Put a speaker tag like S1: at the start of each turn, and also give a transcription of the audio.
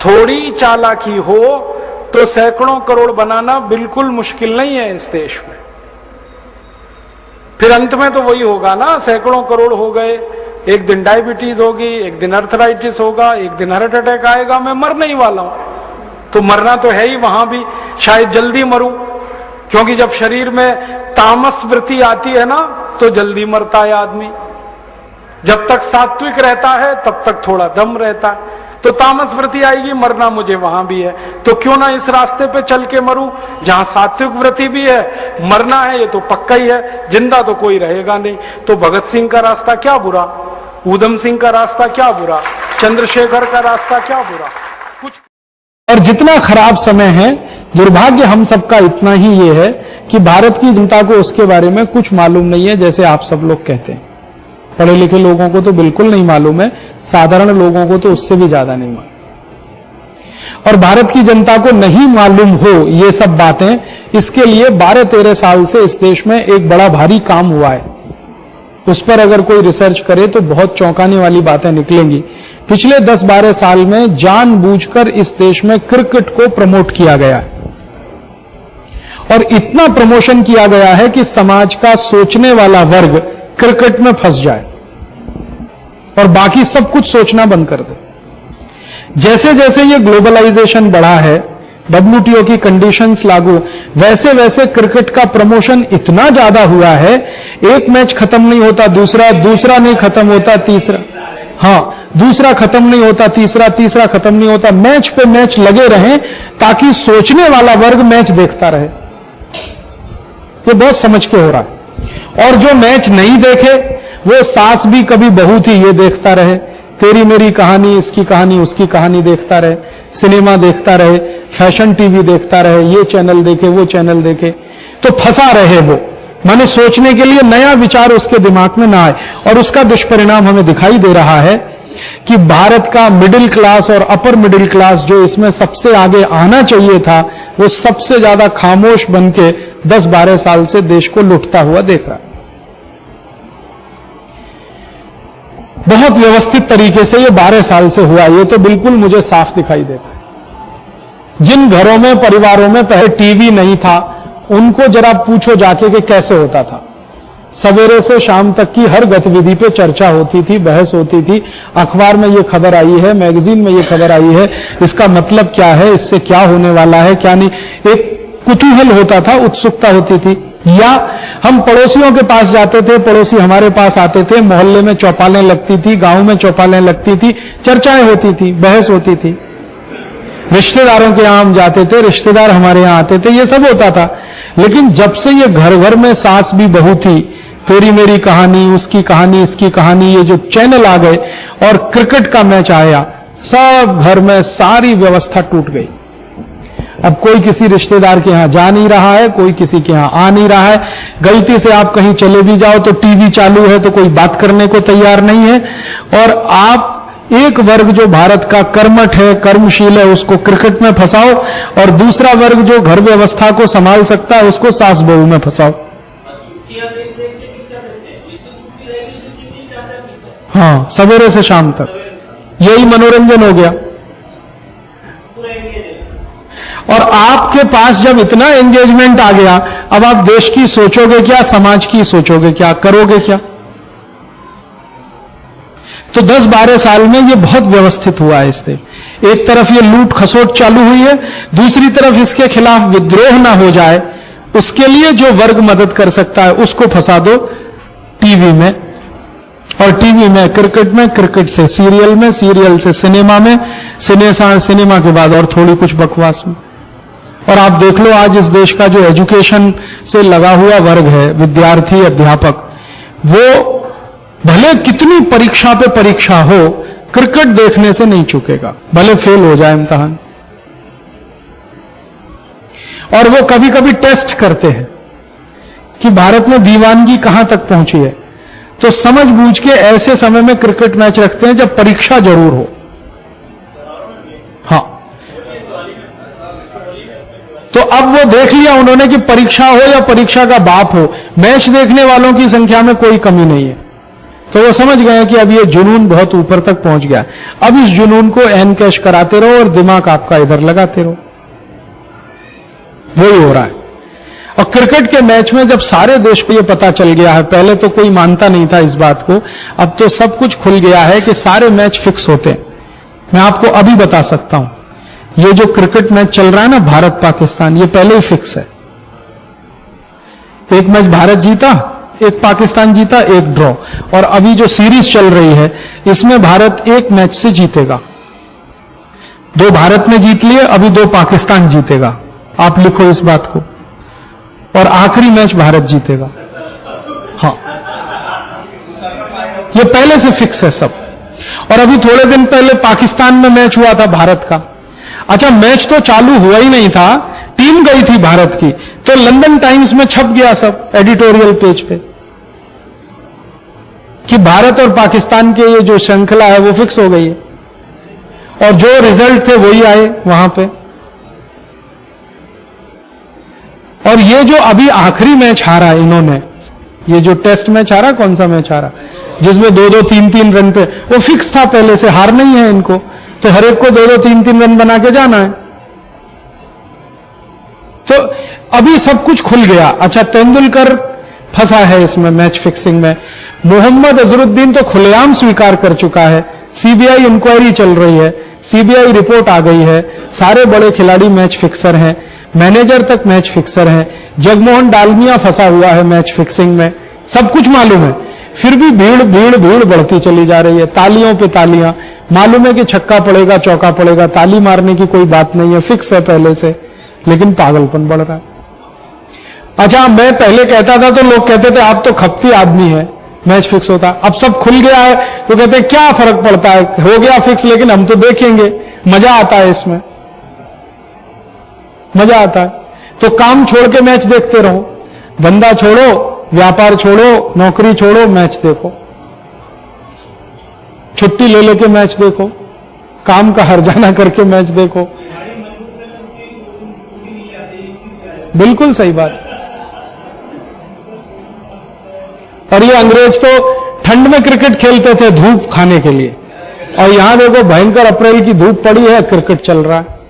S1: थोड़ी चालाकी हो तो सैकड़ों करोड़ बनाना बिल्कुल मुश्किल नहीं है इस देश में। फिर अंत में तो वही होगा ना, सैकड़ों करोड़ हो गए, एक दिन डायबिटीज होगी, एक दिन अर्थराइटिस होगा, एक दिन हार्ट अटैक आएगा, मैं मरने ही वाला हूं। तो मरना तो है ही, वहां भी शायद जल्दी मरूं, क्योंकि जब शरीर में तामस वृत्ति आती है ना तो जल्दी मरता है आदमी। जब तक सात्विक रहता है तब तक थोड़ा दम रहता है, तो तामस वृत्ति आएगी, मरना मुझे वहां भी है। तो क्यों ना इस रास्ते पे चल के मरूं जहां सात्विक वृत्ति भी है, मरना है ये तो पक्का ही है, जिंदा तो कोई रहेगा नहीं। तो भगत सिंह का रास्ता क्या बुरा, ऊधम सिंह का रास्ता क्या बुरा, चंद्रशेखर का रास्ता क्या बुरा, कुछ।
S2: और जितना खराब समय है, दुर्भाग्य हम सबका इतना ही ये है कि भारत की जनता को उसके बारे में कुछ मालूम नहीं है, जैसे आप सब लोग कहते हैं। पढ़े लिखे लोगों को तो बिल्कुल नहीं मालूम है, साधारण लोगों को तो उससे भी ज्यादा नहीं मालूम। और भारत की जनता को नहीं मालूम हो ये सब बातें, इसके लिए 12-13 साल से इस देश में एक बड़ा भारी काम हुआ है। उस पर अगर कोई रिसर्च करे तो बहुत चौंकाने वाली बातें निकलेंगी। पिछले 10-12 साल में जानबूझकर इस देश में क्रिकेट को प्रमोट किया गया है, और इतना प्रमोशन किया गया है कि समाज का सोचने वाला वर्ग क्रिकेट में फंस जाए और बाकी सब कुछ सोचना बंद कर दे। जैसे जैसे ये ग्लोबलाइजेशन बढ़ा है, WTO की कंडीशंस लागू, वैसे वैसे क्रिकेट का प्रमोशन इतना ज्यादा हुआ है, एक मैच खत्म नहीं होता दूसरा, दूसरा नहीं खत्म होता तीसरा, दूसरा खत्म नहीं होता तीसरा, तीसरा खत्म नहीं होता, मैच पे मैच लगे रहें ताकि सोचने वाला वर्ग मैच देखता रहे। ये बहुत समझ के हो रहा है। और जो मैच नहीं देखे वो सास भी कभी बहू थी ये देखता रहे, तेरी मेरी कहानी, इसकी कहानी उसकी कहानी देखता रहे, सिनेमा देखता रहे, फैशन टीवी देखता रहे, ये चैनल देखे वो चैनल देखे, तो फंसा रहे वो, माने सोचने के लिए नया विचार उसके दिमाग में ना आए। और उसका दुष्परिणाम हमें दिखाई दे रहा है कि भारत का मिडिल क्लास और अपर मिडिल क्लास जो इसमें सबसे आगे आना चाहिए था, वो सबसे ज्यादा खामोश बन के 10-12 साल से देश को लुटता हुआ देख रहा है। बहुत व्यवस्थित तरीके से ये 12 साल से हुआ, ये तो बिल्कुल मुझे साफ दिखाई देता है। जिन घरों में, परिवारों में पहले टीवी नहीं था, उनको जरा पूछो जाके कि कैसे होता था। सवेरे से शाम तक की हर गतिविधि पे चर्चा होती थी, बहस होती थी, अखबार में ये खबर आई है, मैगजीन में ये खबर आई है, इसका मतलब क्या है, इससे क्या होने वाला है, क्या नहीं, एक कुतूहल होता था, उत्सुकता होती थी। या हम पड़ोसियों के पास जाते थे, पड़ोसी हमारे पास आते थे, मोहल्ले में चौपालें लगती थी, गांव में चौपालें लगती थी, चर्चाएं होती थी, बहस होती थी। रिश्तेदारों के यहां हम जाते थे, रिश्तेदार हमारे यहां आते थे, ये सब होता था। लेकिन जब से ये घर घर में सास भी बहू थी, तेरी मेरी कहानी, उसकी कहानी, इसकी कहानी, ये जो चैनल आ गए और क्रिकेट का मैच आया, सब घर में सारी व्यवस्था टूट गई। अब कोई किसी रिश्तेदार के यहां जा नहीं रहा है, कोई किसी के यहां आ नहीं रहा है। गलती से आप कहीं चले भी जाओ तो टीवी चालू है तो कोई बात करने को तैयार नहीं है। और आप एक वर्ग जो भारत का कर्मठ है, कर्मशील है, उसको क्रिकेट में फंसाओ, और दूसरा वर्ग जो घर व्यवस्था को संभाल सकता है उसको सास बहू में फंसाओ। हाँ, सवेरे से शाम तक यही मनोरंजन हो गया। और आपके पास जब इतना एंगेजमेंट आ गया, अब आप देश की सोचोगे क्या, समाज की सोचोगे क्या, करोगे क्या? तो 10-12 साल में ये बहुत व्यवस्थित हुआ है इससे। एक तरफ ये लूट खसोट चालू हुई है, दूसरी तरफ इसके खिलाफ विद्रोह ना हो जाए, उसके लिए जो वर्ग मदद कर सकता है उसको फंसा दो टीवी में, और टीवी में क्रिकेट में, क्रिकेट से सीरियल में, सीरियल से सिनेमा में, सिनेमा के बाद और थोड़ी कुछ बकवास में। और आप देख लो आज इस देश का जो एजुकेशन से लगा हुआ वर्ग है, विद्यार्थी, अध्यापक, वो भले कितनी परीक्षा पे परीक्षा हो, क्रिकेट देखने से नहीं चूकेगा, भले फेल हो जाए इम्तिहान। और वो कभी कभी टेस्ट करते हैं कि भारत में दीवानगी कहां तक पहुंची है, तो समझ बूझ के ऐसे समय में क्रिकेट मैच रखते हैं जब परीक्षा जरूर हो। हाँ, तो अब वो देख लिया उन्होंने कि परीक्षा हो या परीक्षा का बाप हो, मैच देखने वालों की संख्या में कोई कमी नहीं है। तो वो समझ गए कि अब ये जुनून बहुत ऊपर तक पहुंच गया, अब इस जुनून को एन कैश कराते रहो और दिमाग आपका इधर लगाते रहो। वही हो रहा है। और क्रिकेट के मैच में जब सारे देश को ये पता चल गया है, पहले तो कोई मानता नहीं था इस बात को, अब तो सब कुछ खुल गया है कि सारे मैच फिक्स होते हैं। मैं आपको अभी बता सकता हूं, ये जो क्रिकेट मैच चल रहा है ना भारत पाकिस्तान, ये पहले ही फिक्स है। एक मैच भारत जीता, एक पाकिस्तान जीता, एक ड्रॉ। और अभी जो सीरीज चल रही है इसमें भारत एक मैच से जीतेगा। 2 भारत ने जीत लिए, अभी 2 पाकिस्तान जीतेगा। आप लिखो इस बात को। और आखिरी मैच भारत जीतेगा। हाँ, ये पहले से फिक्स है सब। और अभी थोड़े दिन पहले पाकिस्तान में मैच हुआ था भारत का। अच्छा, मैच तो चालू हुआ ही नहीं था, टीम गई थी भारत की, तो लंदन टाइम्स में छप गया सब एडिटोरियल पेज पे कि भारत और पाकिस्तान के ये जो श्रृंखला है वो फिक्स हो गई है। और जो रिजल्ट थे वही आए वहां पे। और ये जो अभी आखिरी मैच हारा इन्होंने, ये जो टेस्ट मैच हारा, कौन सा मैच हारा जिसमें 2-2, 3-3 रन पे, वो फिक्स था पहले से, हार नहीं है इनको, तो हर एक को 2-2, 3-3 रन बना के जाना है। तो अभी सब कुछ खुल गया। अच्छा, तेंदुलकर फंसा है इसमें मैच फिक्सिंग में। मोहम्मद अजरुद्दीन तो खुलेआम स्वीकार कर चुका है, सीबीआई इंक्वायरी चल रही है, सीबीआई रिपोर्ट आ गई है, सारे बड़े खिलाड़ी मैच फिक्सर हैं, मैनेजर तक मैच फिक्सर हैं, जगमोहन डालमिया फंसा हुआ है मैच फिक्सिंग में, सब कुछ मालूम है। फिर भी भीड़ भीड़ भीड़ बढ़ती चली जा रही है, तालियों पे तालियां। मालूम है कि छक्का पड़ेगा, चौका पड़ेगा, ताली मारने की कोई बात नहीं है, फिक्स है पहले से, लेकिन पागलपन बढ़ रहा है। अच्छा, मैं पहले कहता था तो लोग कहते थे आप तो खप्ती आदमी है, मैच फिक्स होता। अब सब खुल गया है तो कहते हैं क्या फर्क पड़ता है, हो गया फिक्स, लेकिन हम तो देखेंगे, मजा आता है इसमें, मजा आता है। तो काम छोड़ के मैच देखते रहो, धंधा छोड़ो, व्यापार छोड़ो, नौकरी छोड़ो, मैच देखो, छुट्टी ले लेके मैच देखो, काम का हर्जाना करके मैच देखो। बिल्कुल सही बात। और ये अंग्रेज तो ठंड में क्रिकेट खेलते थे धूप खाने के लिए, और यहां देखो भयंकर अप्रैल की धूप पड़ी है, क्रिकेट चल रहा है।